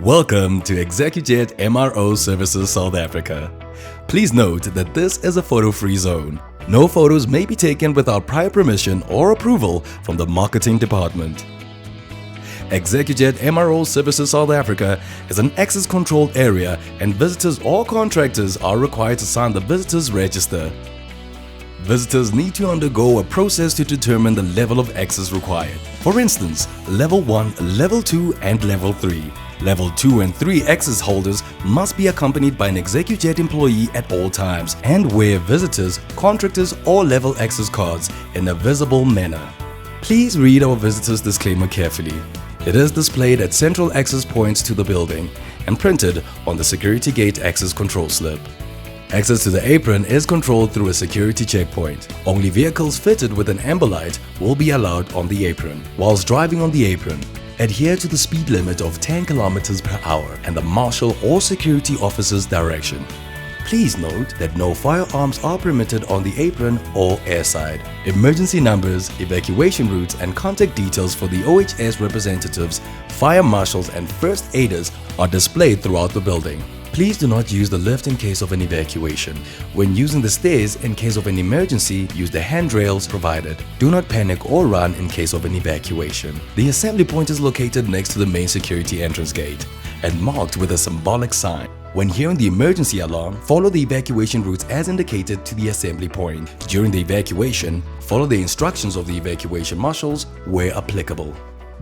Welcome to Execujet MRO Services South Africa. Please note that this is a photo-free zone. No photos may be taken without prior permission or approval from the marketing department. Execujet MRO Services South Africa is an access-controlled area and visitors or contractors are required to sign the visitors register. Visitors need to undergo a process to determine the level of access required. For instance, Level 1, Level 2 and Level 3. Level 2 and 3 access holders must be accompanied by an Execujet employee at all times and wear visitors, contractors or level access cards in a visible manner. Please read our visitors disclaimer carefully. It is displayed at central access points to the building and printed on the security gate access control slip. Access to the apron is controlled through a security checkpoint. Only vehicles fitted with an amber light will be allowed on the apron. Whilst driving on the apron, adhere to the speed limit of 10 km per hour and the marshal or security officer's direction. Please note that no firearms are permitted on the apron or airside. Emergency numbers, evacuation routes and contact details for the OHS representatives, fire marshals and first aiders are displayed throughout the building. Please do not use the lift in case of an evacuation. When using the stairs in case of an emergency, use the handrails provided. Do not panic or run in case of an evacuation. The assembly point is located next to the main security entrance gate and marked with a symbolic sign. When hearing the emergency alarm, follow the evacuation routes as indicated to the assembly point. During the evacuation, follow the instructions of the evacuation marshals where applicable.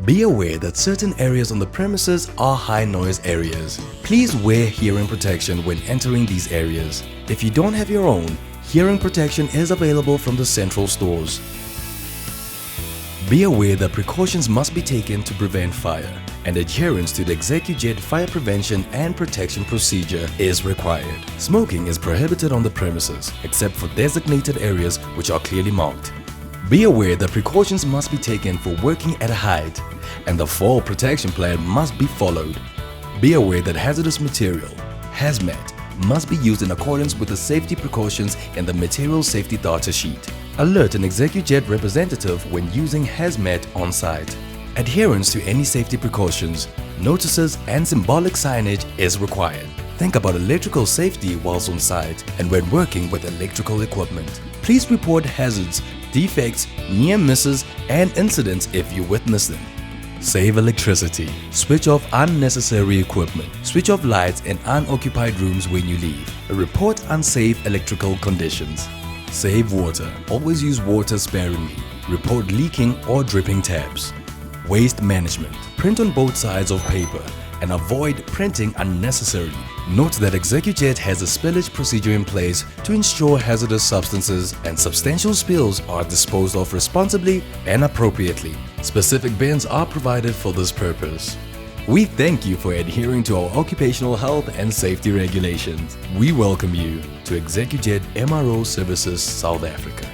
Be aware that certain areas on the premises are high noise areas. Please wear hearing protection when entering these areas. If you don't have your own, hearing protection is available from the central stores. Be aware that precautions must be taken to prevent fire, and adherence to the Execujet fire prevention and protection procedure is required. Smoking is prohibited on the premises, except for designated areas which are clearly marked. Be aware that precautions must be taken for working at a height and the fall protection plan must be followed. Be aware that hazardous material, hazmat, must be used in accordance with the safety precautions in the material safety data sheet. Alert an Execujet representative when using hazmat on site. Adherence to any safety precautions, notices and symbolic signage is required. Think about electrical safety whilst on site and when working with electrical equipment. Please report hazards, defects, near misses and incidents if you witness them. Save electricity. Switch off unnecessary equipment. Switch off lights in unoccupied rooms when you leave. Report unsafe electrical conditions. Save water. Always use water sparingly. Report leaking or dripping taps. Waste management. Print on both sides of paper and avoid printing unnecessarily. Note that Execujet has a spillage procedure in place to ensure hazardous substances and substantial spills are disposed of responsibly and appropriately. Specific bins are provided for this purpose. We thank you for adhering to our occupational health and safety regulations. We welcome you to Execujet MRO Services South Africa.